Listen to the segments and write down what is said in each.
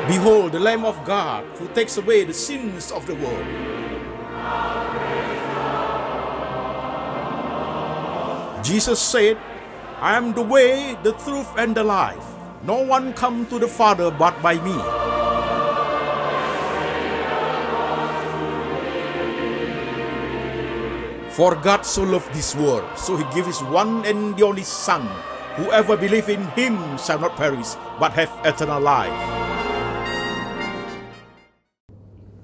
Behold, the Lamb of God who takes away the sins of the world. Jesus said, I am the way, the truth, and the life. No one comes to the Father but by me. For God so loved this world, so he gave his one and the only Son. Whoever believes in him shall not perish, but have eternal life.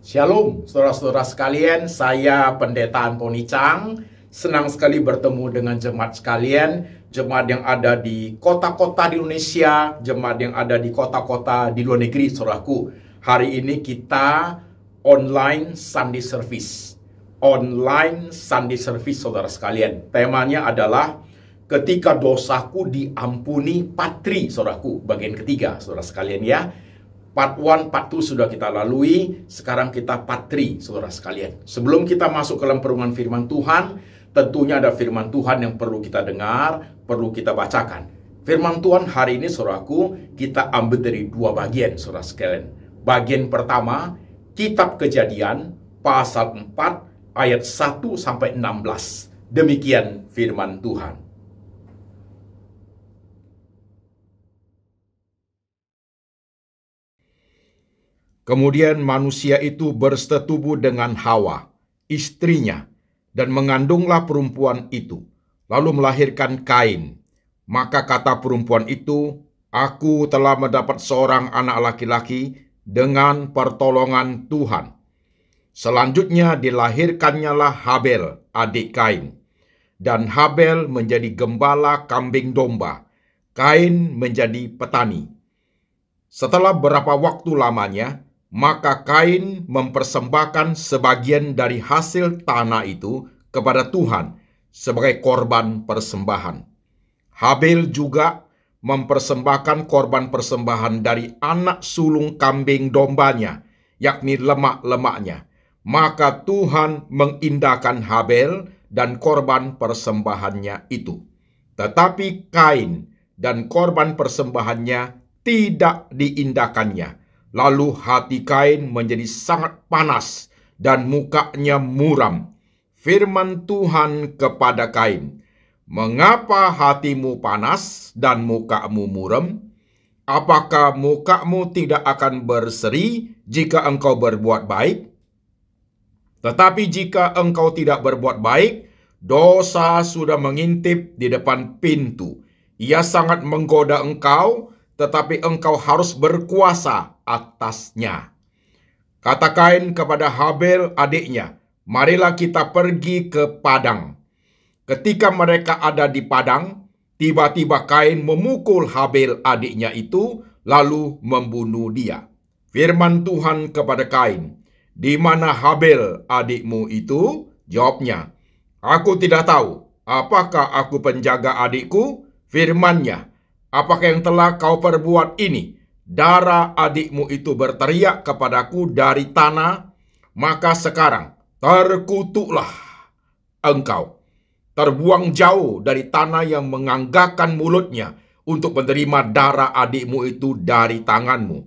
Shalom, saudara-saudara sekalian, saya Pendeta Antoni Chang. Senang sekali bertemu dengan jemaat sekalian, jemaat yang ada di kota-kota di Indonesia, jemaat yang ada di kota-kota di luar negeri, saudaraku. Hari ini kita online Sunday service. Online Sunday service, saudara sekalian. Temanya adalah ketika dosaku diampuni part 3, saudaraku. Bagian ketiga, saudara sekalian ya. Part 1, part 2 sudah kita lalui. Sekarang kita part 3, saudara sekalian. Sebelum kita masuk ke dalam perenungan firman Tuhan, tentunya ada firman Tuhan yang perlu kita dengar, perlu kita bacakan. Firman Tuhan hari ini, saudaraku, kita ambil dari 2 bagian, saudara sekalian. Bagian pertama, Kitab Kejadian, pasal 4, ayat 1 sampai 16. Demikian firman Tuhan. Kemudian manusia itu bersetubuh dengan Hawa, istrinya, dan mengandunglah perempuan itu, lalu melahirkan Kain. Maka kata perempuan itu, aku telah mendapat seorang anak laki-laki dengan pertolongan Tuhan. Selanjutnya dilahirkannyalah Habel, adik Kain. Dan Habel menjadi gembala kambing domba, Kain menjadi petani. Setelah berapa waktu lamanya, maka Kain mempersembahkan sebagian dari hasil tanah itu kepada Tuhan sebagai korban persembahan. Habel juga mempersembahkan korban persembahan dari anak sulung kambing dombanya, yakni lemak-lemaknya. Maka Tuhan mengindahkan Habel dan korban persembahannya itu. Tetapi Kain dan korban persembahannya tidak diindahkannya. Lalu hati Kain menjadi sangat panas dan mukanya muram. Firman Tuhan kepada Kain, mengapa hatimu panas dan mukamu muram? Apakah mukamu tidak akan berseri jika engkau berbuat baik? Tetapi jika engkau tidak berbuat baik, dosa sudah mengintip di depan pintu. Ia sangat menggoda engkau, tetapi engkau harus berkuasa atasnya. Kata Kain kepada Habel adiknya, marilah kita pergi ke padang. Ketika mereka ada di padang, tiba-tiba Kain memukul Habel adiknya itu, lalu membunuh dia. Firman Tuhan kepada Kain, di mana Habel adikmu itu? Jawabnya, aku tidak tahu. Apakah aku penjaga adikku? Firman-Nya, apakah yang telah kau perbuat ini? Darah adikmu itu berteriak kepadaku dari tanah, maka sekarang terkutuklah engkau. Terbuang jauh dari tanah yang menganggakan mulutnya untuk menerima darah adikmu itu dari tanganmu.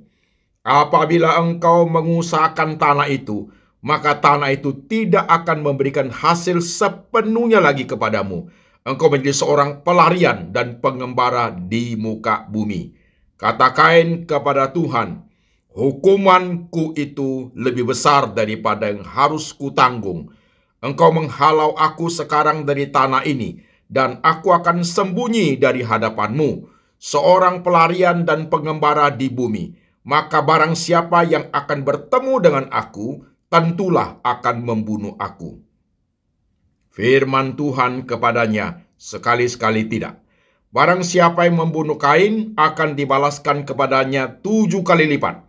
Apabila engkau mengusahakan tanah itu, maka tanah itu tidak akan memberikan hasil sepenuhnya lagi kepadamu. Engkau menjadi seorang pelarian dan pengembara di muka bumi. Kata Kain kepada Tuhan, hukumanku itu lebih besar daripada yang harus kutanggung. Engkau menghalau aku sekarang dari tanah ini, dan aku akan sembunyi dari hadapanmu, seorang pelarian dan pengembara di bumi. Maka barang siapa yang akan bertemu dengan aku, tentulah akan membunuh aku. Firman Tuhan kepadanya, sekali-sekali tidak. Barang siapa yang membunuh Kain, akan dibalaskan kepadanya 7 kali lipat.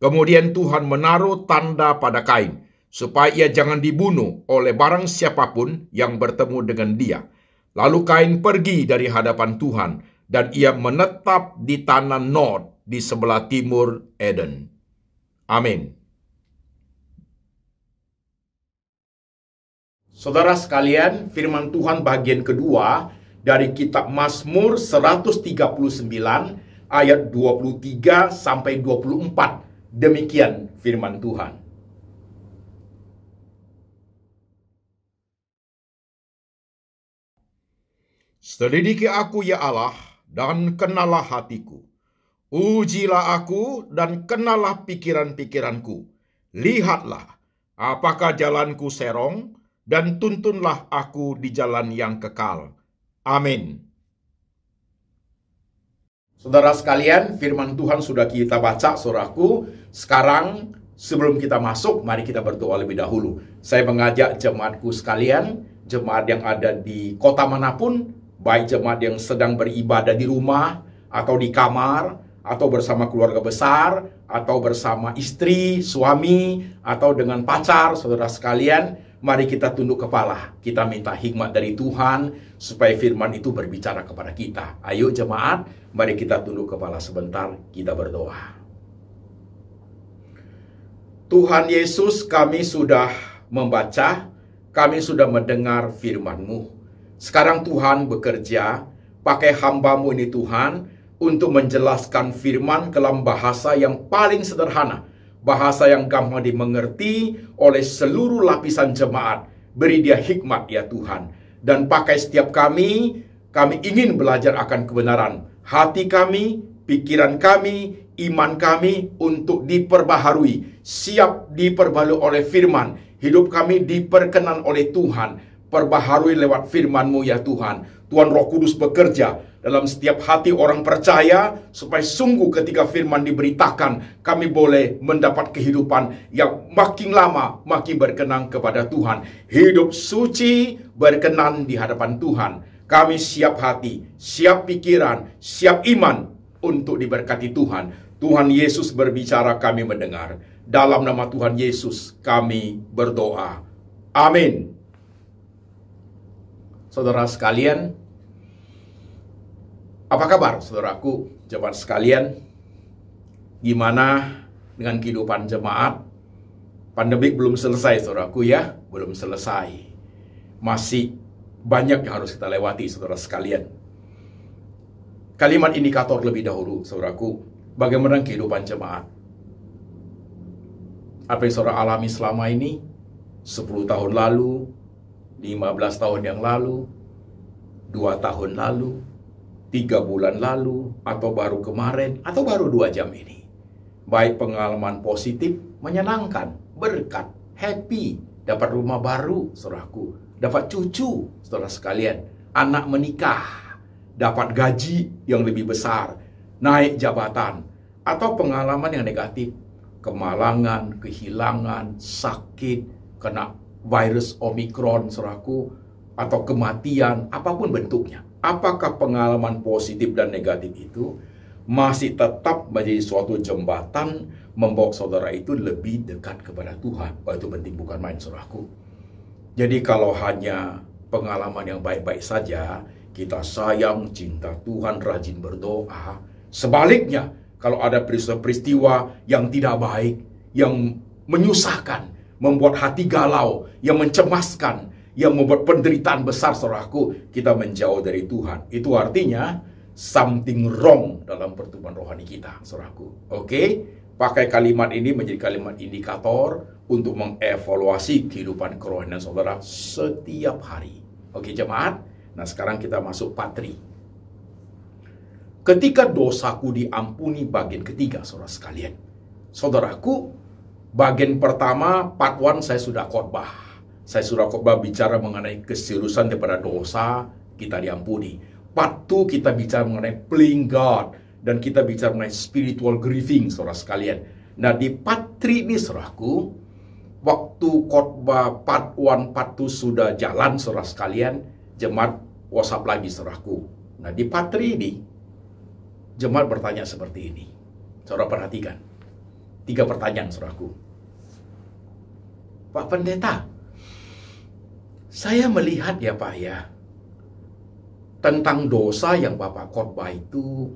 Kemudian Tuhan menaruh tanda pada Kain, supaya ia jangan dibunuh oleh barang siapapun yang bertemu dengan dia. Lalu Kain pergi dari hadapan Tuhan, dan ia menetap di tanah Nod, di sebelah timur Eden. Amin. Saudara sekalian, firman Tuhan bagian kedua dari kitab Mazmur 139 ayat 23 sampai 24. Demikian firman Tuhan. Selidiki aku ya Allah, dan kenallah hatiku. Ujilah aku dan kenallah pikiran-pikiranku. Lihatlah, apakah jalanku serong, dan tuntunlah aku di jalan yang kekal. Amin. Saudara sekalian, firman Tuhan sudah kita baca, saudaraku. Sekarang, sebelum kita masuk, mari kita berdoa lebih dahulu. Saya mengajak jemaatku sekalian, jemaat yang ada di kota manapun, baik jemaat yang sedang beribadah di rumah, atau di kamar, atau bersama keluarga besar, atau bersama istri, suami, atau dengan pacar, saudara sekalian, mari kita tunduk kepala. Kita minta hikmat dari Tuhan, supaya firman itu berbicara kepada kita. Ayo jemaat, mari kita tunduk kepala sebentar, kita berdoa. Tuhan Yesus, kami sudah membaca, kami sudah mendengar firman-Mu. Sekarang Tuhan bekerja, pakai hamba-Mu ini Tuhan, untuk menjelaskan firman dalam bahasa yang paling sederhana, bahasa yang gampang dimengerti oleh seluruh lapisan jemaat. Beri dia hikmat ya Tuhan. Dan pakai setiap kami ingin belajar akan kebenaran. Hati kami, pikiran kami, iman kami untuk diperbaharui. Siap diperbalui oleh firman. Hidup kami diperkenan oleh Tuhan. Perbaharui lewat firman-Mu ya Tuhan. Tuhan Roh Kudus bekerja dalam setiap hati orang percaya, supaya sungguh ketika firman diberitakan, kami boleh mendapat kehidupan yang makin lama makin berkenan kepada Tuhan. Hidup suci berkenan di hadapan Tuhan. Kami siap hati, siap pikiran, siap iman untuk diberkati Tuhan. Tuhan Yesus berbicara, kami mendengar. Dalam nama Tuhan Yesus kami berdoa. Amin. Saudara sekalian, apa kabar saudaraku, jemaat sekalian? Gimana dengan kehidupan jemaat? Pandemik belum selesai saudaraku ya, belum selesai. Masih banyak yang harus kita lewati saudara sekalian. Kalimat indikator lebih dahulu saudaraku, bagaimana kehidupan jemaat? Apa yang saudara alami selama ini? 10 tahun lalu, 15 tahun yang lalu, 2 tahun lalu, 3 bulan lalu, atau baru kemarin, atau baru 2 jam ini. Baik pengalaman positif, menyenangkan, berkat, happy, dapat rumah baru, saudaraku, dapat cucu, saudara sekalian, anak menikah, dapat gaji yang lebih besar, naik jabatan, atau pengalaman yang negatif, kemalangan, kehilangan, sakit, kena virus Omikron, saudaraku, atau kematian, apapun bentuknya. Apakah pengalaman positif dan negatif itu masih tetap menjadi suatu jembatan membawa saudara itu lebih dekat kepada Tuhan? Wah, itu penting, bukan main, saudaraku. Jadi kalau hanya pengalaman yang baik-baik saja, kita sayang, cinta Tuhan, rajin berdoa. Sebaliknya, kalau ada peristiwa-peristiwa yang tidak baik, yang menyusahkan, membuat hati galau, yang mencemaskan, yang membuat penderitaan besar, saudaraku, kita menjauh dari Tuhan. Itu artinya something wrong dalam pertumbuhan rohani kita, saudaraku. Oke? Pakai kalimat ini menjadi kalimat indikator untuk mengevaluasi kehidupan kerohanian saudara setiap hari. Oke, jemaat? Nah, sekarang kita masuk part 3. Ketika dosaku diampuni, bagian ketiga, saudara sekalian. Saudaraku, bagian pertama, part 1 saya sudah khotbah. Saya sudah khotbah bicara mengenai keseriusan daripada dosa kita diampuni. Part 2 kita bicara mengenai playing God, dan kita bicara mengenai spiritual grieving, saudara sekalian. Nah, di part 3 ini, saudaraku, waktu khotbah part 1, part 2 sudah jalan, saudara sekalian, jemaat WhatsApp lagi, saudaraku. Nah, di part 3 ini, jemaat bertanya seperti ini. Saudara perhatikan. 3 pertanyaan, saudaraku. Pak Pendeta, saya melihat ya Pak ya, tentang dosa yang Bapak khotbah itu,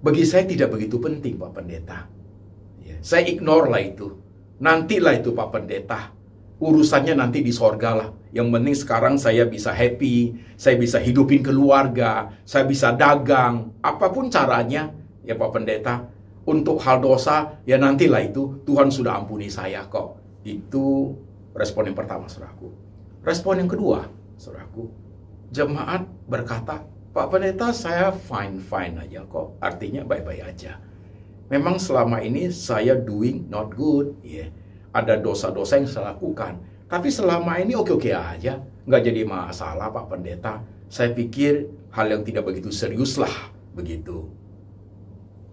bagi saya tidak begitu penting Pak Pendeta. Ya, saya ignore lah itu. Nantilah itu Pak Pendeta. Urusannya nanti di sorga lah. Yang penting sekarang saya bisa happy, saya bisa hidupin keluarga, saya bisa dagang, apapun caranya ya Pak Pendeta. untuk hal dosa, ya nantilah itu, Tuhan sudah ampuni saya kok. Itu respon yang pertama, saudaraku. Respon yang kedua, saudaraku, jemaat berkata, Pak Pendeta, saya fine-fine aja kok. Artinya baik-baik aja. Memang selama ini saya doing not good. Yeah. Ada dosa-dosa yang saya lakukan. Tapi selama ini oke-oke aja. Nggak jadi masalah, Pak Pendeta. Saya pikir hal yang tidak begitu serius lah. Begitu.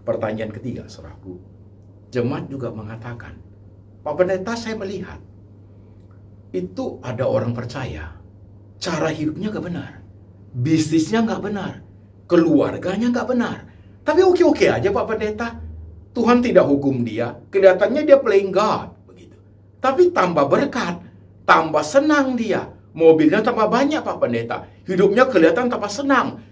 Pertanyaan ketiga, saudaraku. Jemaat juga mengatakan, Pak Pendeta, saya melihat itu ada orang percaya, cara hidupnya gak benar, bisnisnya gak benar, keluarganya gak benar. Tapi oke-oke aja Pak Pendeta. Tuhan tidak hukum dia, kelihatannya dia playing God begitu. Tapi tambah berkat, tambah senang dia, mobilnya tambah banyak Pak Pendeta, hidupnya kelihatan tambah senang.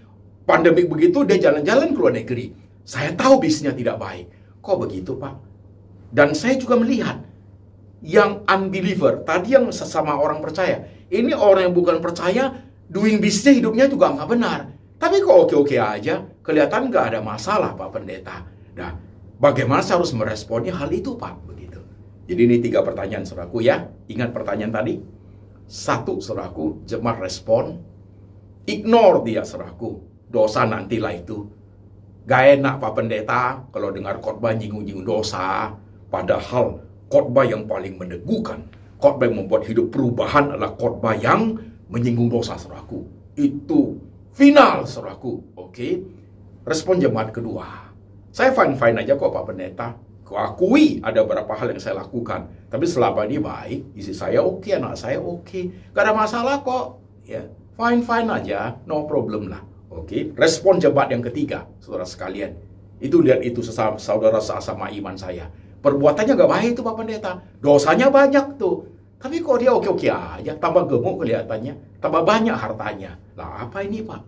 Pandemik begitu dia jalan-jalan ke luar negeri. Saya tahu bisnisnya tidak baik. Kok begitu Pak? Dan saya juga melihat yang unbeliever, tadi yang sesama orang percaya, ini orang yang bukan percaya, doing bisnis hidupnya juga nggak benar. Tapi kok oke-oke aja, kelihatan nggak ada masalah Pak Pendeta. Nah, bagaimana saya harus meresponnya hal itu Pak? Begitu. Jadi ini 3 pertanyaan saudaraku ya. Ingat pertanyaan tadi? 1, saudaraku, jemaat respon, ignore dia saudaraku, dosa nantilah itu. Gak enak Pak Pendeta kalau dengar khotbah nyinggung-nyinggung dosa, padahal khotbah yang paling meneguhkan, khotbah yang membuat hidup perubahan adalah khotbah yang menyinggung dosa, saudaraku. Itu final, saudaraku. Oke. Respon jemaat kedua. Saya fine-fine aja kok Pak Pendeta. Akui ada beberapa hal yang saya lakukan. Tapi selama ini baik, istri saya oke, anak saya oke. Gak ada masalah kok. Ya, fine-fine aja, no problem lah. Oke. Respon jemaat yang ketiga, saudara sekalian. Itu lihat itu saudara sama iman saya. Perbuatannya gak baik tuh Pak Pendeta. Dosanya banyak tuh. Tapi kok dia oke-oke aja. Tambah gemuk kelihatannya. Tambah banyak hartanya. Lah apa ini Pak?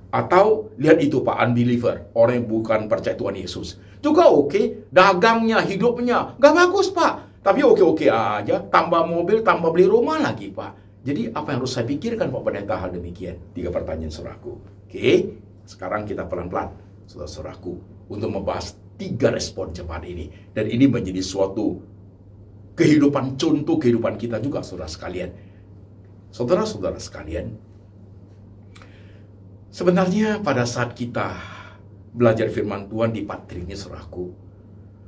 Atau lihat itu Pak, unbeliever. Orang yang bukan percaya Tuhan Yesus. Juga oke. Dagangnya, hidupnya. Gak bagus Pak. Tapi oke-oke aja. Tambah mobil, tambah beli rumah lagi Pak. Jadi apa yang harus saya pikirkan Pak Pendeta hal demikian? 3 pertanyaan saudaraku. Oke. Sekarang kita pelan-pelan saudara-saudaraku untuk membahas 3 respon jemaat ini. Dan ini menjadi suatu kehidupan, contoh kehidupan kita juga, saudara sekalian. Saudara-saudara sekalian, sebenarnya pada saat kita belajar firman Tuhan di part 3 ini, saudaraku,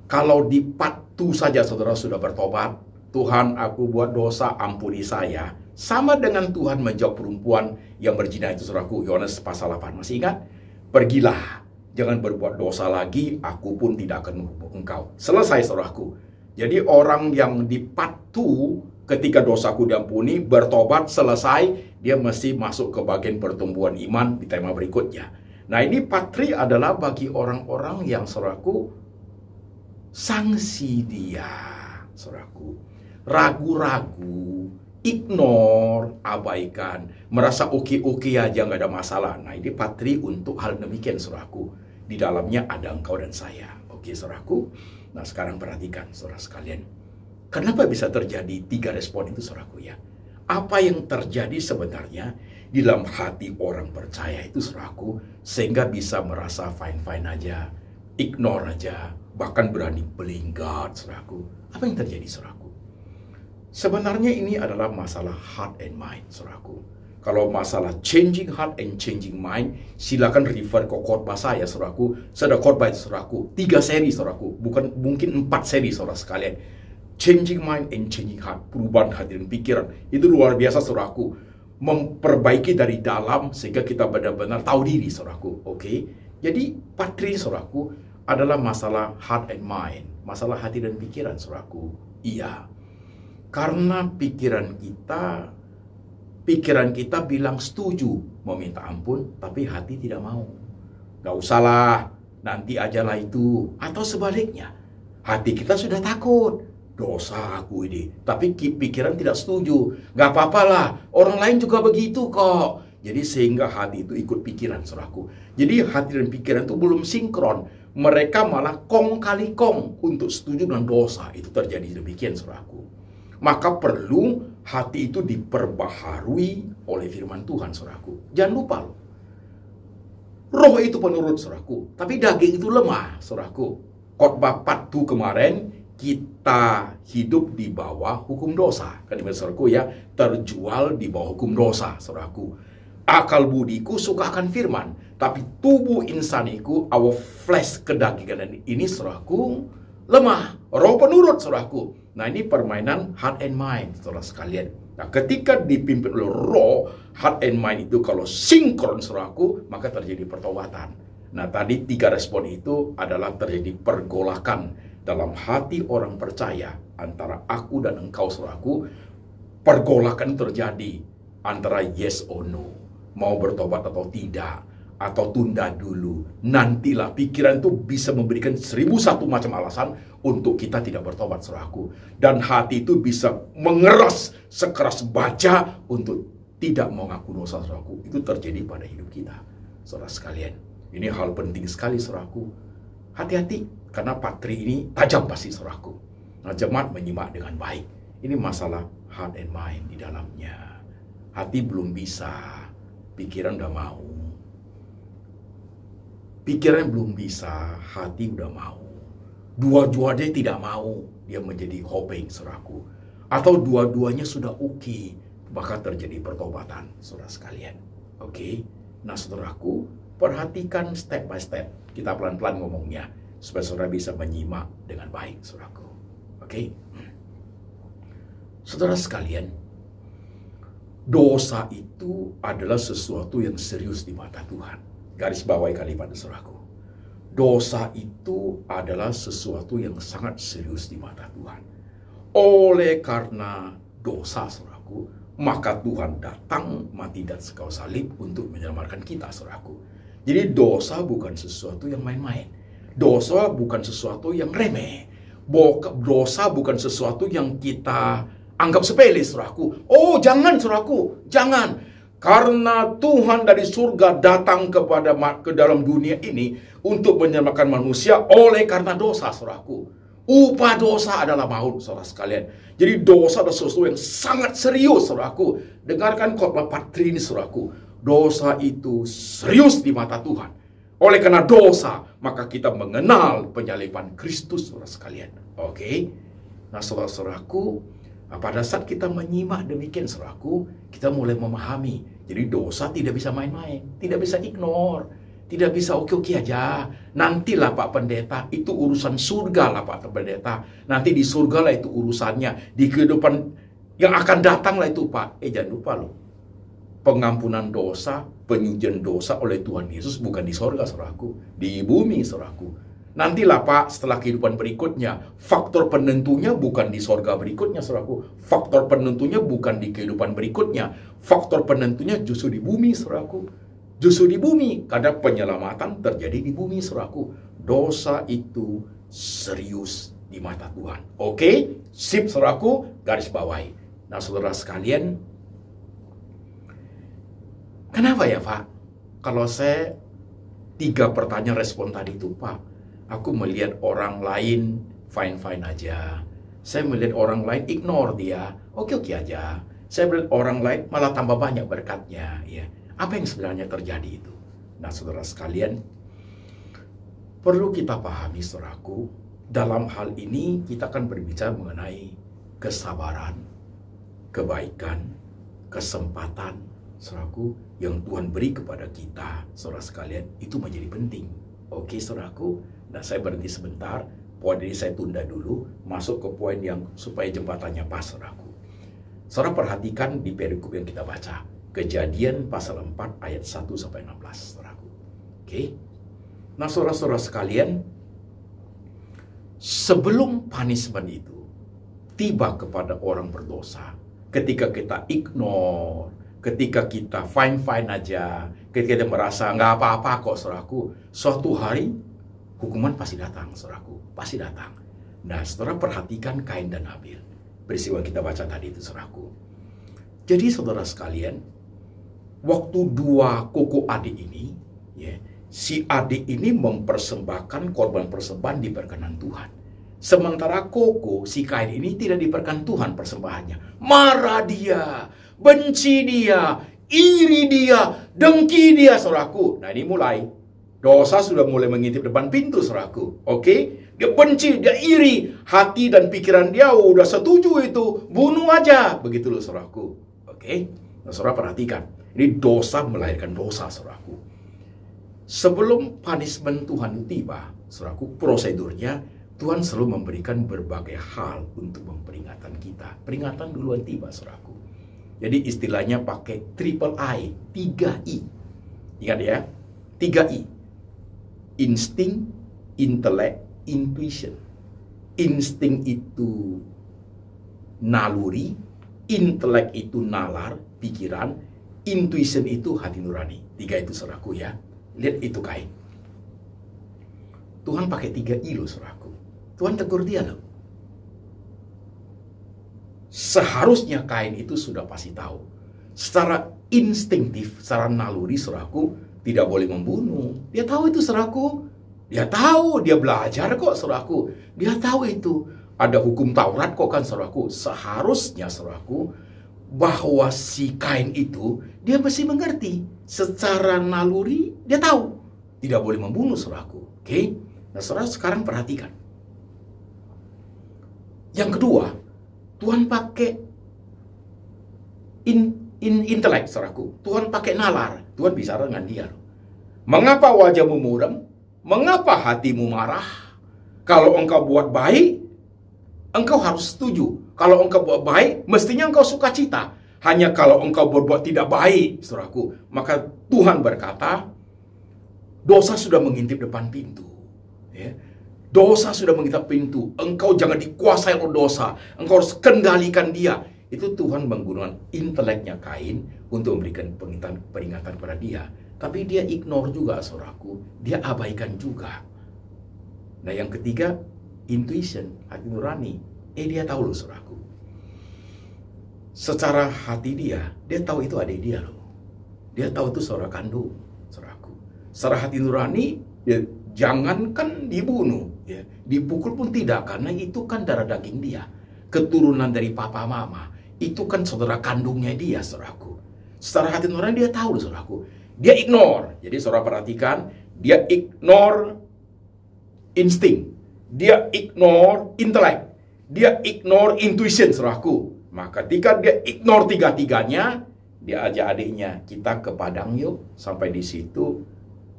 kalau di part 2 saja saudara sudah bertobat, Tuhan aku buat dosa, ampuni saya. Sama dengan Tuhan menjawab perempuan yang berzina itu, saudaraku, Yohanes pasal 8. Masih ingat? Pergilah. Jangan berbuat dosa lagi, aku pun tidak akan menghukum engkau. Selesai, saudaraku. Jadi orang yang di part 2, ketika dosaku diampuni, bertobat, selesai, dia mesti masuk ke bagian pertumbuhan iman di tema berikutnya. Nah ini part 3 adalah bagi orang-orang yang, saudaraku, sanksi dia, saudaraku, ragu-ragu, ignore, abaikan, merasa oke-oke aja, nggak ada masalah. Nah ini part 3 untuk hal demikian, saudaraku. Di dalamnya ada engkau dan saya. Oke, saudaraku. Nah sekarang perhatikan, saudara sekalian. Kenapa bisa terjadi 3 respon itu, saudaraku ya? Apa yang terjadi sebenarnya di dalam hati orang percaya itu, saudaraku, sehingga bisa merasa fine-fine aja, ignore aja, bahkan berani playing God, saudaraku. Apa yang terjadi, saudaraku? Sebenarnya ini adalah masalah heart and mind, saudaraku. Kalau masalah changing heart and changing mind, silakan refer ke khotbah saya, saudaraku. Saya ada khotbah itu, saudaraku. 3 seri, saudaraku. Bukan mungkin 4 seri, saudara sekalian. Changing mind and changing heart. Perubahan hati dan pikiran. Itu luar biasa, saudaraku. Memperbaiki dari dalam sehingga kita benar-benar tahu diri, saudaraku. Oke? Jadi, part 3, saudaraku, adalah masalah heart and mind. Masalah hati dan pikiran, saudaraku. Iya. Karena pikiran kita bilang setuju meminta ampun, tapi hati tidak mau. Gak usahlah, nanti ajalah itu. Atau sebaliknya, hati kita sudah takut, dosa aku ini, tapi pikiran tidak setuju. Gak apa-apalah, orang lain juga begitu kok. Jadi sehingga hati itu ikut pikiran, saudaraku. Jadi hati dan pikiran itu belum sinkron. Mereka malah kong kali kong untuk setuju dengan dosa. Itu terjadi demikian, saudaraku. Maka perlu hati itu diperbaharui oleh firman Tuhan, saudaraku. Jangan lupa loh. Roh itu penurut, saudaraku. Tapi daging itu lemah, saudaraku. khotbah 4 kemarin, kita hidup di bawah hukum dosa. Kan saudaraku ya, terjual di bawah hukum dosa, saudaraku. Akal budiku suka akan firman, tapi tubuh insaniku, our flesh, kedagingan ini, saudaraku, lemah, roh penurut, saudaraku. Nah, ini permainan heart and mind, saudara sekalian. Nah, ketika dipimpin oleh roh, heart and mind itu kalau sinkron, saudaraku, maka terjadi pertobatan. Nah, tadi 3 respon itu adalah terjadi pergolakan dalam hati orang percaya antara aku dan engkau, saudaraku. Pergolakan terjadi antara yes or no, mau bertobat atau tidak, atau tunda dulu. Nantilah, pikiran itu bisa memberikan 1001 macam alasan untuk kita tidak bertobat, saudaraku. Dan hati itu bisa mengeras sekeras baja untuk tidak mengaku dosa, saudaraku. Itu terjadi pada hidup kita, saudara sekalian. Ini hal penting sekali, saudaraku. Hati-hati, karena patri ini tajam pasti, saudaraku. Nah, jemaat menyimak dengan baik. Ini masalah heart and mind di dalamnya. Hati belum bisa, pikiran udah mau. Pikiran belum bisa, hati udah mau. Dua-duanya tidak mau, dia menjadi hoping, saudaraku. Atau dua-duanya sudah oke, maka terjadi pertobatan, saudara sekalian. Oke? Nah, saudaraku, perhatikan step by step. Kita pelan-pelan ngomongnya, supaya saudara bisa menyimak dengan baik, saudaraku. Oke? Saudara sekalian, dosa itu adalah sesuatu yang serius di mata Tuhan. Garis bawahi kalimat, saudaraku. Dosa itu adalah sesuatu yang sangat serius di mata Tuhan. Oleh karena dosa, saudaraku, maka Tuhan datang mati dan sekau salib untuk menyelamatkan kita, saudaraku. Jadi dosa bukan sesuatu yang main-main. Dosa bukan sesuatu yang remeh. Dosa bukan sesuatu yang kita anggap sepele, saudaraku. Oh, jangan, saudaraku, jangan. Karena Tuhan dari surga datang ke dalam dunia ini untuk menyelamatkan manusia oleh karena dosa, saudaraku. Upah dosa adalah maut, saudara sekalian. Jadi dosa adalah sesuatu yang sangat serius, saudaraku. Dengarkan khotbah 4 ini, saudaraku. Dosa itu serius di mata Tuhan. Oleh karena dosa, maka kita mengenal penyaliban Kristus, saudara sekalian. Oke? Nah, saudara-saudaraku, pada saat kita menyimak demikian, saudaraku, kita mulai memahami. Jadi dosa tidak bisa main-main, tidak bisa ignore, tidak bisa oke-oke aja. Nantilah Pak Pendeta, itu urusan surga lah Pak Pendeta. Nanti di surga lah itu urusannya. Di kehidupan yang akan datang lah itu Pak. Jangan lupa loh. Pengampunan dosa, penyucian dosa oleh Tuhan Yesus bukan di sorga, saudaraku. Di bumi, saudaraku. Nantilah Pak, setelah kehidupan berikutnya, faktor penentunya bukan di sorga berikutnya, saudaraku. Faktor penentunya bukan di kehidupan berikutnya. Faktor penentunya justru di bumi, saudaraku. Justru di bumi, karena penyelamatan terjadi di bumi, saudaraku. Dosa itu serius di mata Tuhan. Oke? Sip, saudaraku, garis bawahi. Nah, saudara sekalian, kenapa ya Pak? Kalau saya 3 pertanyaan respon tadi itu Pak, aku melihat orang lain fine-fine aja. Saya melihat orang lain ignore dia, oke-oke aja. Saya melihat orang lain malah tambah banyak berkatnya. Ya. Apa yang sebenarnya terjadi itu? Nah, saudara sekalian, perlu kita pahami, saudaraku, dalam hal ini kita akan berbicara mengenai kesabaran, kebaikan, kesempatan, saudaraku, yang Tuhan beri kepada kita, saudara sekalian, itu menjadi penting. Oke, saudaraku. Nah, saya berhenti sebentar. Poin ini saya tunda dulu, masuk ke poin yang supaya jembatannya pas, saudaraku. Saudara perhatikan di perikop yang kita baca. Kejadian pasal 4 ayat 1 sampai 16, saudaraku. Oke. Nah, saudara-saudara sekalian, sebelum punishment itu tiba kepada orang berdosa, ketika kita ignore, ketika kita fine-fine aja, ketika kita merasa nggak apa-apa kok, saudaraku, suatu hari hukuman pasti datang, saudaraku, pasti datang. Nah, saudara perhatikan Kain dan Habil, peristiwa kita baca tadi itu, saudaraku. Jadi, saudara sekalian, waktu 2 koko adik ini, ya, si adik ini mempersembahkan korban persembahan di perkenan Tuhan. Sementara koko, si Kain ini tidak diperkenan Tuhan persembahannya. Marah dia, benci dia, iri dia, dengki dia, saudaraku. Nah, ini mulai. Dosa sudah mulai mengintip depan pintu, saudaraku. Oke? Dia benci, dia iri. Hati dan pikiran dia udah setuju itu. Bunuh aja. Begitu loh, saudaraku. Oke? Nah, saudara perhatikan. Ini dosa melahirkan dosa, saudaraku. Sebelum punishment Tuhan tiba, saudaraku, prosedurnya Tuhan selalu memberikan berbagai hal untuk memperingatkan kita. Peringatan duluan tiba, saudaraku. Jadi istilahnya pakai triple I, 3I. Ingat ya, 3I. Insting, intelek, intuition. Insting itu naluri, intelek itu nalar, pikiran, intuition itu hati nurani. 3 itu, saudaraku ya. Lihat itu Kain. Tuhan pakai 3I loh, saudaraku. Tuhan tegur dia loh. Seharusnya Kain itu sudah pasti tahu. Secara instinktif, secara naluri, saudaraku, tidak boleh membunuh. Dia tahu itu, saudaraku. Dia tahu, dia belajar kok, saudaraku. Dia tahu itu. Ada hukum Taurat kok kan, saudaraku. Seharusnya, saudaraku, bahwa si Kain itu, dia mesti mengerti. Secara naluri, dia tahu. Tidak boleh membunuh, saudaraku. Oke? Nah, saudara sekarang perhatikan. Yang kedua, Tuhan pakai intelek, saudaraku. Tuhan pakai nalar. Tuhan bicara dengan dia. Mengapa wajahmu muram? Mengapa hatimu marah? Kalau engkau buat baik, engkau harus setuju. Kalau engkau buat baik, mestinya engkau sukacita. Hanya kalau engkau berbuat tidak baik, saudaraku, maka Tuhan berkata, dosa sudah mengintip depan pintu. Ya. Dosa sudah mengintip pintu. Engkau jangan dikuasai oleh dosa. Engkau harus kendalikan dia. Itu Tuhan menggunakan inteleknya Kain untuk memberikan peringatan kepada dia. Tapi dia ignore juga, saudaraku. Dia abaikan juga. Nah, yang ketiga, intuition, hati nurani. Dia tahu loh, saudaraku. Secara hati dia tahu itu adik dia loh. Dia tahu itu saudara kandung, saudaraku. Secara hati nurani, ya, jangankan dibunuh, ya, dipukul pun tidak, karena itu kan darah daging dia. Keturunan dari papa mama. Itu kan saudara kandungnya dia, saudaraku. Secara hati nurani dia tahu loh, saudaraku. Dia ignore. Jadi saudara perhatikan, dia ignore insting. Dia ignore intelek. Dia ignore intuition, saudaraku. Maka ketika dia ignore tiga-tiganya, dia ajak adiknya, kita ke padang yuk. Sampai di situ,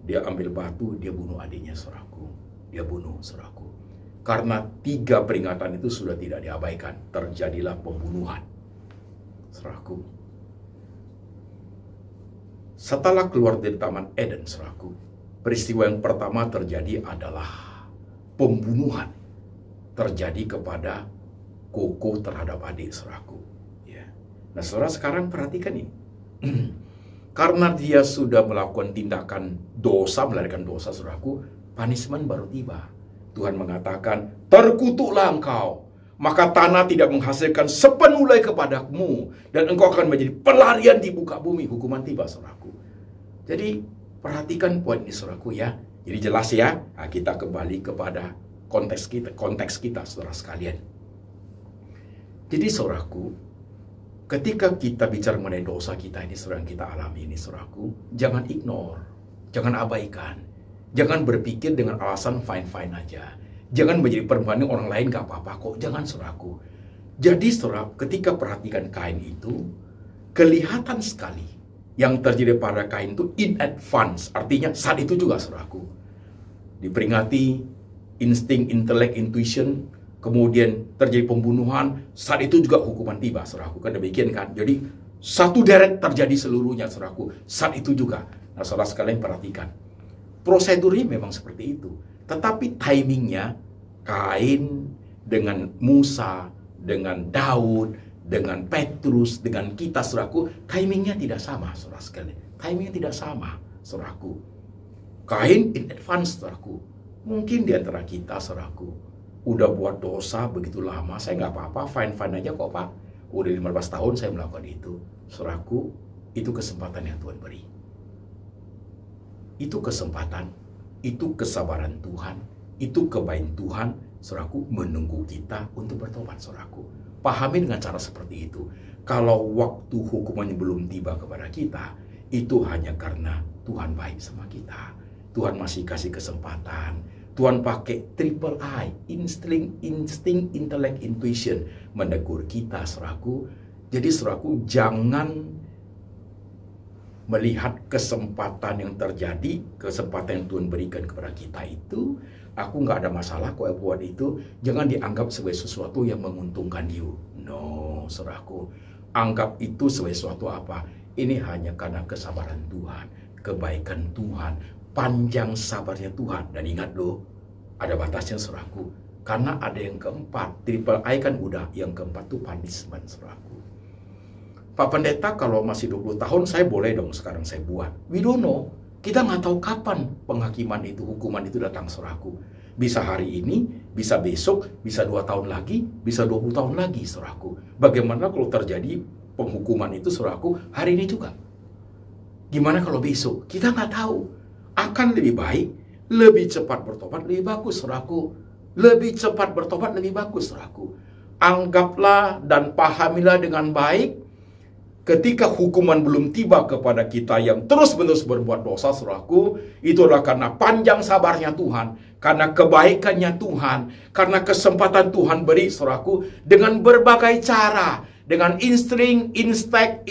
dia ambil batu, dia bunuh adiknya, saudaraku. Dia bunuh, saudaraku. Karena 3 peringatan itu sudah tidak diabaikan. Terjadilah pembunuhan, saudaraku. Setelah keluar dari Taman Eden, saudaraku, peristiwa yang pertama terjadi adalah pembunuhan terjadi kepada Koko terhadap adik, saudaraku. Ya. Nah, saudara sekarang perhatikan ini. Karena dia sudah melakukan tindakan dosa, melahirkan dosa, saudaraku, punishment baru tiba. Tuhan mengatakan, terkutuklah engkau, maka tanah tidak menghasilkan sepenulai kepadamu, dan engkau akan menjadi pelarian di muka bumi. Hukuman tiba, saudaraku. Jadi perhatikan poin ini, saudaraku ya. Jadi jelas ya. Nah, kita kembali kepada konteks kita, saudara sekalian. Jadi saudaraku, ketika kita bicara mengenai dosa kita ini, saudara, yang kita alami ini, saudaraku, jangan ignore, jangan abaikan, jangan berpikir dengan alasan fine-fine aja. Jangan menjadi perbanding orang lain gak apa-apa kok. Jangan, saudaraku. Jadi, saudara, ketika perhatikan Kain itu, kelihatan sekali yang terjadi pada Kain itu in advance. Artinya saat itu juga, saudaraku, diperingati insting, intelek, intuition, kemudian terjadi pembunuhan. Saat itu juga hukuman tiba, saudaraku. Kan demikian kan. Jadi satu deret terjadi seluruhnya, saudaraku. Saat itu juga. Nah, saudara sekalian perhatikan. Prosedurnya memang seperti itu. Tetapi timingnya, Kain dengan Musa, dengan Daud, dengan Petrus, dengan kita, saudaraku, timingnya tidak sama, saudara sekalian. Timingnya tidak sama, saudaraku. Kain in advance, saudaraku. Mungkin di antara kita, saudaraku, udah buat dosa begitu lama, saya nggak apa-apa, fine-fine aja kok, Pak. Udah 15 tahun saya melakukan itu. Saudaraku, itu kesempatan yang Tuhan beri. Itu kesempatan, itu kesabaran Tuhan, itu kebaikan Tuhan, saudaraku, menunggu kita untuk bertobat, saudaraku. Pahami dengan cara seperti itu. Kalau waktu hukumannya belum tiba kepada kita, itu hanya karena Tuhan baik sama kita. Tuhan masih kasih kesempatan. Tuhan pakai triple I, insting, intellect, intuition, menegur kita, saudaraku. Jadi saudaraku, jangan melihat kesempatan yang terjadi, kesempatan yang Tuhan berikan kepada kita itu, aku nggak ada masalah kok buat itu, jangan dianggap sebagai sesuatu yang menguntungkan you. No, saudaraku, anggap itu sebagai sesuatu apa? Ini hanya karena kesabaran Tuhan, kebaikan Tuhan, panjang sabarnya Tuhan. Dan ingat loh, ada batasnya, saudaraku. Karena ada yang keempat, triple I kan udah, yang keempat tuh punishment, saudaraku. Pak Pendeta, kalau masih 20 tahun, saya boleh dong sekarang saya buat. We don't know. Kita nggak tahu kapan penghakiman itu, hukuman itu datang, saudaraku. Bisa hari ini, bisa besok, bisa 2 tahun lagi, bisa 20 tahun lagi, saudaraku. Bagaimana kalau terjadi penghukuman itu, saudaraku, hari ini juga? Gimana kalau besok? Kita nggak tahu. Akan lebih baik, lebih cepat bertobat, lebih bagus, saudaraku. Lebih cepat bertobat, lebih bagus, saudaraku. Anggaplah dan pahamilah dengan baik, ketika hukuman belum tiba kepada kita yang terus-menerus berbuat dosa, saudaraku, itu adalah karena panjang sabarnya Tuhan, karena kebaikannya Tuhan, karena kesempatan Tuhan beri, saudaraku, dengan berbagai cara. Dengan insting, intellect,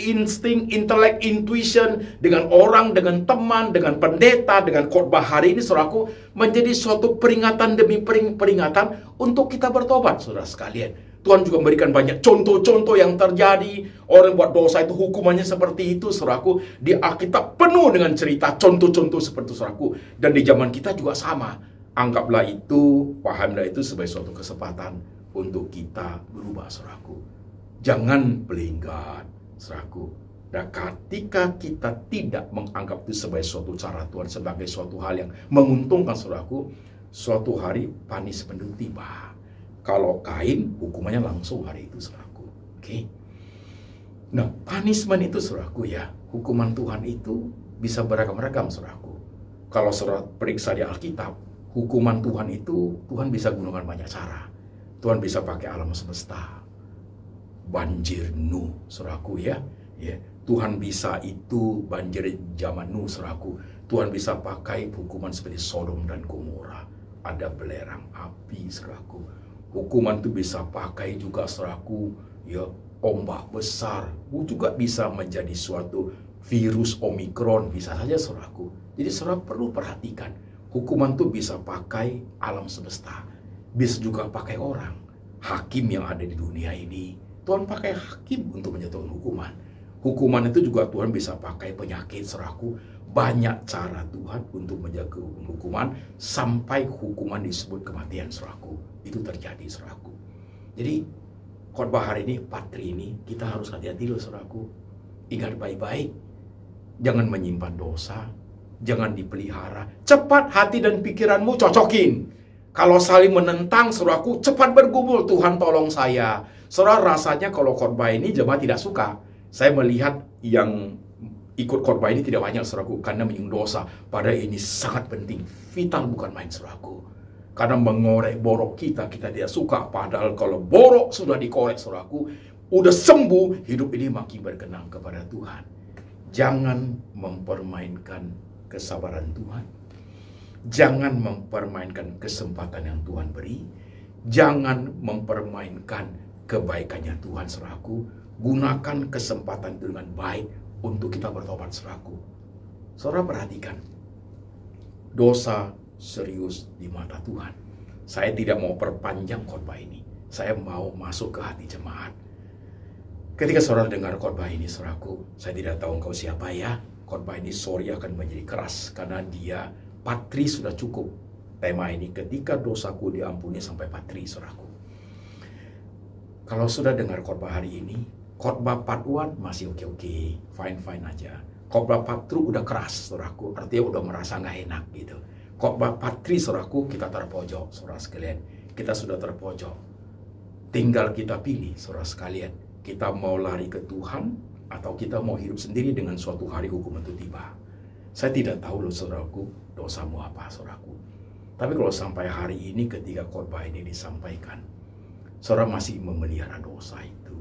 intuition, dengan orang, dengan teman, dengan pendeta, dengan khotbah hari ini, saudaraku, menjadi suatu peringatan demi peringatan untuk kita bertobat, saudara sekalian. Tuhan juga memberikan banyak contoh-contoh yang terjadi. Orang buat dosa itu hukumannya seperti itu, saudaraku. Di Alkitab penuh dengan cerita, contoh-contoh seperti itu, saudaraku. Dan di zaman kita juga sama. Anggaplah itu, pahamlah itu sebagai suatu kesempatan untuk kita berubah, saudaraku. Jangan pelinggat, saudaraku. Dan ketika kita tidak menganggap itu sebagai suatu cara Tuhan, sebagai suatu hal yang menguntungkan, saudaraku, suatu hari punishment itu tiba. Kalau Kain, hukumannya langsung hari itu, saudaraku. Oke. Nah, punishment itu, saudaraku, ya, hukuman Tuhan itu bisa beragam-ragam, saudaraku. Kalau saudara periksa di Alkitab, hukuman Tuhan itu, Tuhan bisa gunakan banyak cara. Tuhan bisa pakai alam semesta. Banjir Nuh, saudaraku, ya. Tuhan bisa itu banjir zaman Nuh, saudaraku. Tuhan bisa pakai hukuman seperti Sodom dan Gomora. Ada belerang api, saudaraku. Hukuman itu bisa pakai juga, saudaraku, ya, ombak besar. Juga bisa menjadi suatu virus Omikron, bisa saja, saudaraku. Jadi saudara perlu perhatikan, hukuman itu bisa pakai alam semesta, bisa juga pakai orang, hakim yang ada di dunia ini. Tuhan pakai hakim untuk menjatuhkan hukuman. Hukuman itu juga Tuhan bisa pakai penyakit, saudaraku. Banyak cara Tuhan untuk menjaga hukuman sampai hukuman disebut kematian, saudaraku. Itu terjadi, saudaraku. Jadi khotbah hari ini, patri ini, kita harus hati-hati loh, saudaraku. Ingat baik-baik, jangan menyimpan dosa, jangan dipelihara. Cepat hati dan pikiranmu cocokin. Kalau saling menentang, saudaraku, cepat bergumul, Tuhan tolong saya. Saudara, rasanya kalau khotbah ini jemaat tidak suka. Saya melihat yang ikut khotbah ini tidak banyak, saudaraku, karena menyinggung dosa. Padahal ini sangat penting, vital, bukan main, saudaraku. Karena mengorek borok kita tidak suka. Padahal kalau borok sudah dikorek, saudaraku, udah sembuh, hidup ini makin berkenan kepada Tuhan. Jangan mempermainkan kesabaran Tuhan. Jangan mempermainkan kesempatan yang Tuhan beri. Jangan mempermainkan kebaikannya Tuhan, saudaraku. Gunakan kesempatan itu dengan baik untuk kita bertobat, saudaraku. Saudara perhatikan, dosa serius di mata Tuhan. Saya tidak mau perpanjang khotbah ini. Saya mau masuk ke hati jemaat. Ketika saudara dengar khotbah ini, saudaraku, saya tidak tahu engkau siapa, ya. Khotbah ini sorry akan menjadi keras karena dia patri sudah cukup. Tema ini, ketika dosaku diampuni sampai patri, saudaraku. Kalau sudah dengar khotbah hari ini, khotbah part 1 masih oke-oke, fine-fine aja. Khotbah part 2 udah keras, saudaraku, artinya udah merasa nggak enak gitu. Khotbah part 3, saudaraku, kita terpojok, saudara sekalian. Kita sudah terpojok. Tinggal kita pilih, saudara sekalian. Kita mau lari ke Tuhan, atau kita mau hidup sendiri dengan suatu hari hukum itu tiba. Saya tidak tahu loh, saudaraku, dosamu apa, saudaraku. Tapi kalau sampai hari ini ketika khotbah ini disampaikan, saudara masih memelihara dosa itu,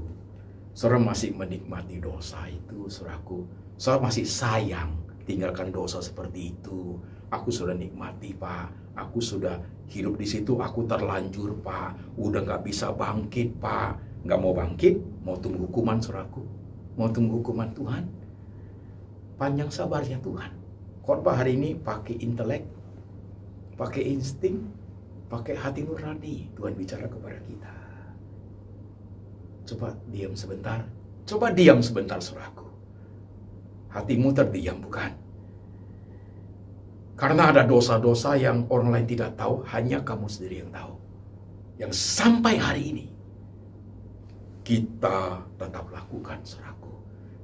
saudara masih menikmati dosa itu, saudaraku, saudara masih sayang, tinggalkan dosa seperti itu. Aku sudah nikmati, Pak. Aku sudah hidup di situ, aku terlanjur, Pak. Udah nggak bisa bangkit, Pak. Nggak mau bangkit, mau tunggu hukuman, saudaraku. Mau tunggu hukuman Tuhan. Panjang sabarnya Tuhan. Khotbah hari ini pakai intelek, pakai insting, pakai hati nurani. Tuhan bicara kepada kita. Coba diam sebentar. Coba diam sebentar, saudaraku. Hatimu terdiam, bukan? Karena ada dosa-dosa yang orang lain tidak tahu, hanya kamu sendiri yang tahu. Yang sampai hari ini, kita tetap lakukan, saudaraku.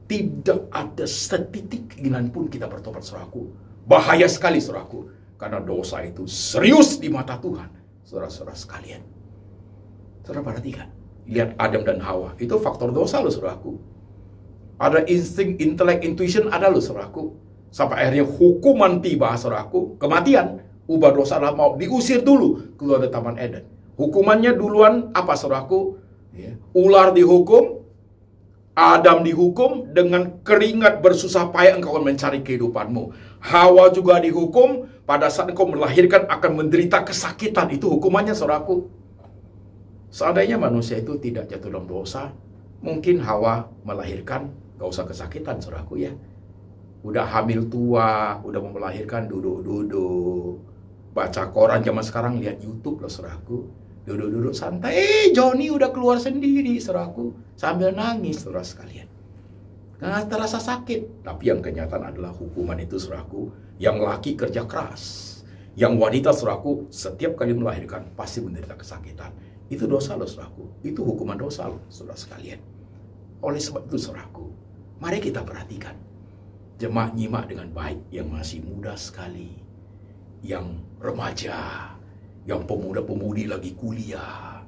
Tidak ada setitik keinginan pun kita bertobat, saudaraku. Bahaya sekali, saudaraku. Karena dosa itu serius di mata Tuhan, saudara-saudara sekalian. Saudara perhatikan. Lihat Adam dan Hawa. Itu faktor dosa loh, saudaraku. Ada insting, intelek, intuition ada loh, saudaraku. Sampai akhirnya hukuman tiba, saudaraku. Kematian. Ubah dosa adalah mau diusir dulu keluar dari Taman Eden. Hukumannya duluan apa, saudaraku? Ya. Ular dihukum. Adam dihukum. Dengan keringat bersusah payah engkau akan mencari kehidupanmu. Hawa juga dihukum. Pada saat engkau melahirkan akan menderita kesakitan. Itu hukumannya, saudaraku. Seandainya manusia itu tidak jatuh dalam dosa, mungkin Hawa melahirkan, gak usah kesakitan, saudaraku ya. Udah hamil tua, udah mau melahirkan, duduk-duduk. Baca koran zaman sekarang, lihat YouTube loh, saudaraku. Duduk-duduk santai, Johnny udah keluar sendiri, saudaraku. Sambil nangis, saudara sekalian. Gak terasa sakit. Tapi yang kenyataan adalah hukuman itu, saudaraku. Yang laki kerja keras. Yang wanita, saudaraku, setiap kali melahirkan, pasti menderita kesakitan. Itu dosa loh, saudaraku. Itu hukuman dosa loh, saudara sekalian. Oleh sebab itu, saudaraku, mari kita perhatikan. Jemaat nyimak dengan baik yang masih muda sekali, yang remaja, yang pemuda-pemudi lagi kuliah,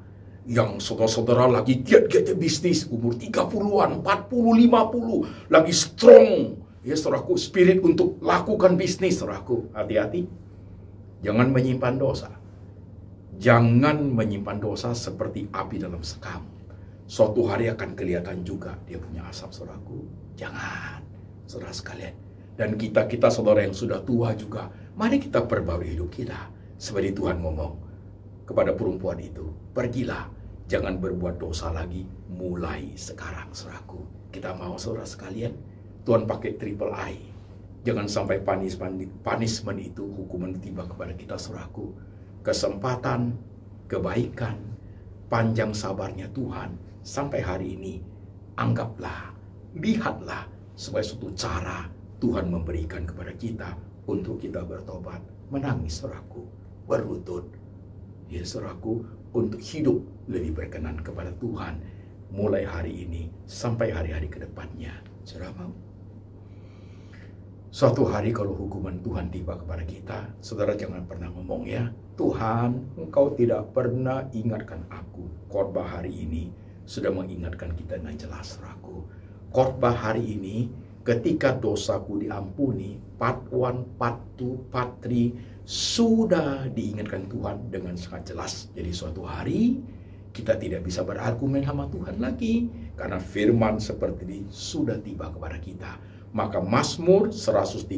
yang saudara-saudara lagi giat-giatnya bisnis, umur 30-an, 40, 50, lagi strong. Ya, saudaraku, spirit untuk lakukan bisnis, saudaraku. Hati-hati. Jangan menyimpan dosa. Jangan menyimpan dosa seperti api dalam sekam. Suatu hari akan kelihatan juga dia punya asap, saudaraku. Jangan, saudara sekalian. Dan kita saudara yang sudah tua juga, mari kita perbarui hidup kita. Seperti Tuhan ngomong kepada perempuan itu, pergilah, jangan berbuat dosa lagi, mulai sekarang, saudaraku. Kita mau, saudara sekalian, Tuhan pakai triple I. Jangan sampai punishment itu, hukuman tiba kepada kita, saudaraku. Kesempatan, kebaikan, panjang sabarnya Tuhan sampai hari ini, anggaplah, lihatlah sebagai suatu cara Tuhan memberikan kepada kita untuk kita bertobat, menangis, saudaraku, berlutut, ya saudaraku, untuk hidup lebih berkenan kepada Tuhan mulai hari ini sampai hari-hari ke depannya. Saudara mau? Suatu hari kalau hukuman Tuhan tiba kepada kita, saudara jangan pernah ngomong ya, Tuhan, Engkau tidak pernah ingatkan aku. Khotbah hari ini sudah mengingatkan kita dengan jelas, saudaraku. Khotbah hari ini, ketika dosaku diampuni, part 1, part 2, part 3, sudah diingatkan Tuhan dengan sangat jelas. Jadi suatu hari, kita tidak bisa berargumen sama Tuhan lagi. Karena firman seperti ini sudah tiba kepada kita. Maka Mazmur 139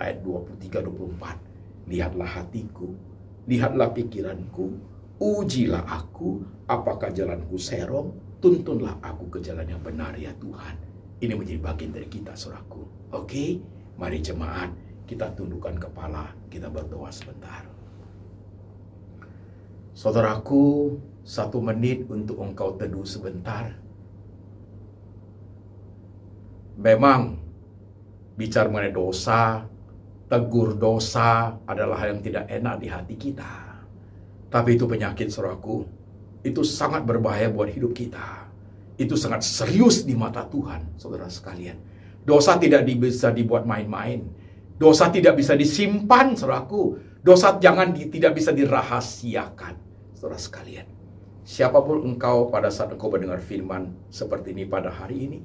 ayat 23-24. Lihatlah hatiku, lihatlah pikiranku, ujilah aku, apakah jalanku serong, tuntunlah aku ke jalan yang benar ya Tuhan. Ini menjadi bagian dari kita, saudaraku. Oke, mari jemaat, kita tundukkan kepala, kita berdoa sebentar. Saudaraku, 1 menit untuk engkau teduh sebentar. Memang bicara mengenai dosa, tegur dosa adalah hal yang tidak enak di hati kita. Tapi itu penyakit, saudaraku. Itu sangat berbahaya buat hidup kita. Itu sangat serius di mata Tuhan, saudara sekalian. Dosa tidak bisa dibuat main-main. Dosa tidak bisa disimpan, saudaraku. Dosa tidak bisa dirahasiakan, saudara sekalian. Siapapun engkau pada saat engkau mendengar firman seperti ini pada hari ini,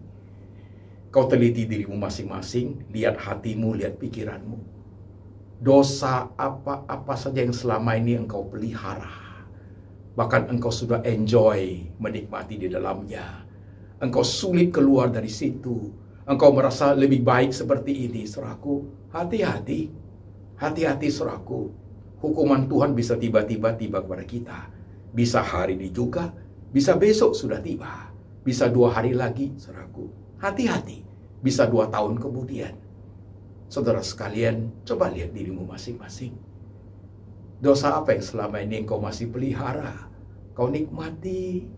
kau teliti dirimu masing-masing, lihat hatimu, lihat pikiranmu. Dosa apa saja yang selama ini engkau pelihara. Bahkan engkau sudah enjoy, menikmati di dalamnya. Engkau sulit keluar dari situ. engkau merasa lebih baik seperti ini, saudaraku, hati-hati. Hati-hati, saudaraku. Hukuman Tuhan bisa tiba-tiba tiba kepada kita. Bisa hari ini juga, bisa besok sudah tiba. Bisa 2 hari lagi, saudaraku. Hati-hati. Bisa 2 tahun kemudian. Saudara sekalian, coba lihat dirimu masing-masing. Dosa apa yang selama ini engkau masih pelihara? Kau nikmati.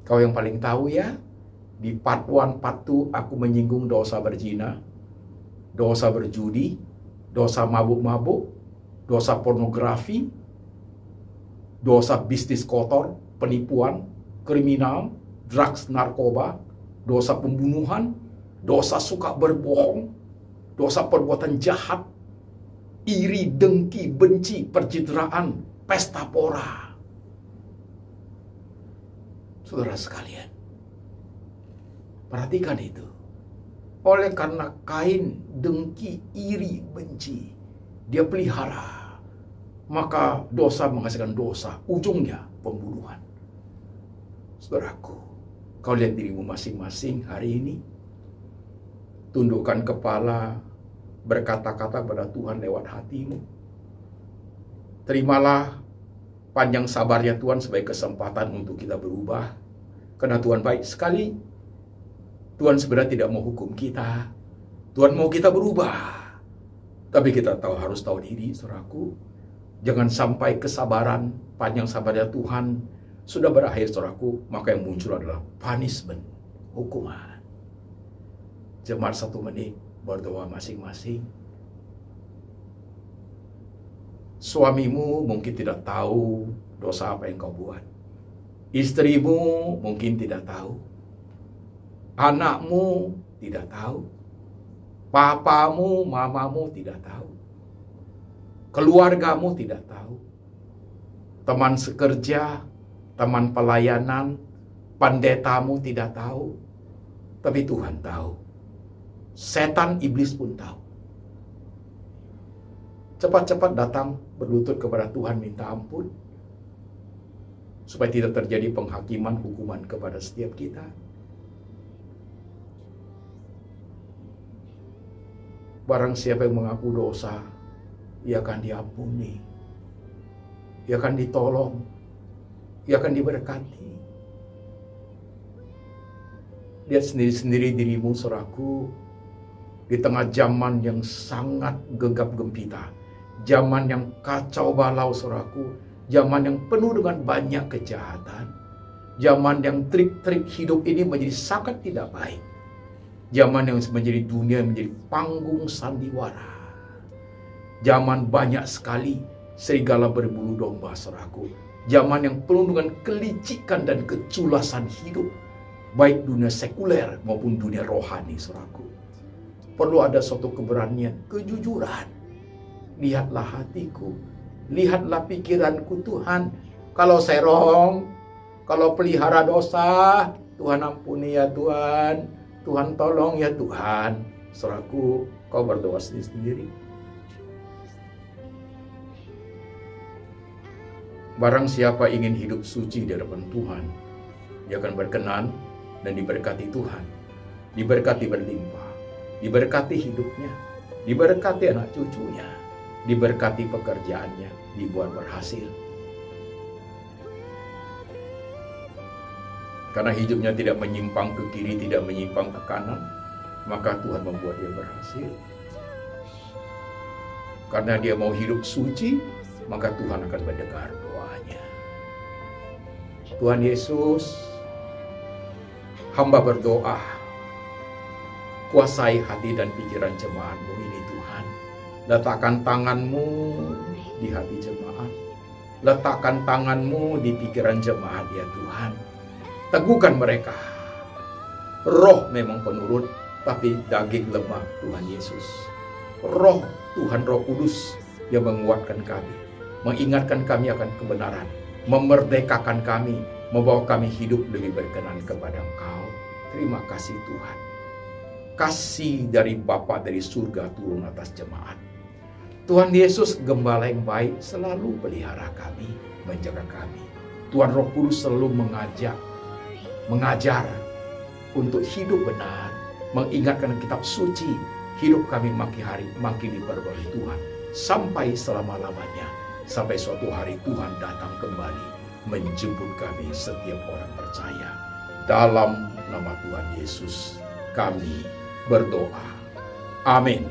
Kau yang paling tahu ya. Di part 1, part 2 aku menyinggung dosa berzina, dosa berjudi, dosa mabuk-mabuk, dosa pornografi, dosa bisnis kotor, penipuan, kriminal, drugs, narkoba, dosa pembunuhan, dosa suka berbohong, dosa perbuatan jahat, iri, dengki, benci, pencitraan, pesta pora. Saudara sekalian, perhatikan itu. Oleh karena Kain dengki, iri, benci, dia pelihara, maka dosa menghasilkan dosa, ujungnya pembunuhan. Saudaraku, kau lihat dirimu masing-masing hari ini. Tundukkan kepala, berkata-kata pada Tuhan lewat hatimu. Terimalah panjang sabarnya Tuhan sebagai kesempatan untuk kita berubah. Karena Tuhan baik sekali. Tuhan sebenarnya tidak mau hukum kita. Tuhan mau kita berubah. Tapi kita harus tahu diri, saudaraku. Jangan sampai kesabaran, panjang sabarnya Tuhan sudah berakhir, saudaraku. Maka yang muncul adalah punishment, hukuman. Jemaat 1 menit berdoa masing-masing. Suamimu mungkin tidak tahu dosa apa yang kau buat. Istrimu mungkin tidak tahu. Anakmu tidak tahu. Papamu, mamamu tidak tahu. Keluargamu tidak tahu. Teman sekerja, teman pelayanan, pendetamu tidak tahu. Tapi Tuhan tahu. Setan, iblis pun tahu. Cepat-cepat datang berlutut kepada Tuhan minta ampun. Supaya tidak terjadi penghakiman, hukuman kepada setiap kita. Barang siapa yang mengaku dosa, ia akan diampuni, ia akan ditolong, ia akan diberkati. Lihat sendiri-sendiri dirimu, saudaraku, di tengah zaman yang sangat gegap gempita, zaman yang kacau balau, saudaraku, zaman yang penuh dengan banyak kejahatan, zaman yang trik-trik hidup ini menjadi sangat tidak baik. Zaman yang menjadi dunia menjadi panggung sandiwara. Zaman banyak sekali serigala berbulu domba, saudaraku. Zaman yang penuh dengan kelicikan dan keculasan hidup. Baik dunia sekuler maupun dunia rohani, saudaraku. Perlu ada suatu keberanian, kejujuran. Lihatlah hatiku. Lihatlah pikiranku, Tuhan. Kalau serong, kalau pelihara dosa, Tuhan ampuni ya Tuhan. Tuhan tolong ya Tuhan. Saudaraku, kau berdoa sendiri-sendiri. Barang siapa ingin hidup suci di hadapan Tuhan, dia akan berkenan dan diberkati Tuhan. Diberkati berlimpah. Diberkati hidupnya. Diberkati anak cucunya. Diberkati pekerjaannya. Dibuat berhasil. Karena hidupnya tidak menyimpang ke kiri, tidak menyimpang ke kanan, maka Tuhan membuat dia berhasil. Karena dia mau hidup suci, maka Tuhan akan mendengar doanya. Tuhan Yesus, hamba berdoa, kuasai hati dan pikiran jemaat-Mu ini Tuhan. Letakkan tangan-Mu di hati jemaat. Letakkan tangan-Mu di pikiran jemaat ya Tuhan. Teguhkan mereka. Roh memang penurut, tapi daging lemah Tuhan Yesus. Roh Tuhan Roh Kudus yang menguatkan kami, mengingatkan kami akan kebenaran, memerdekakan kami, membawa kami hidup lebih berkenan kepada Engkau. Terima kasih Tuhan. Kasih dari Bapa dari surga turun atas jemaat. Tuhan Yesus, gembala yang baik, selalu pelihara kami, menjaga kami. Tuhan Roh Kudus selalu mengajar untuk hidup benar, mengingatkan kitab suci. Hidup kami makin diperbarui Tuhan sampai selama-lamanya, sampai suatu hari Tuhan datang kembali menjemput kami setiap orang percaya. Dalam nama Tuhan Yesus kami berdoa. Amin.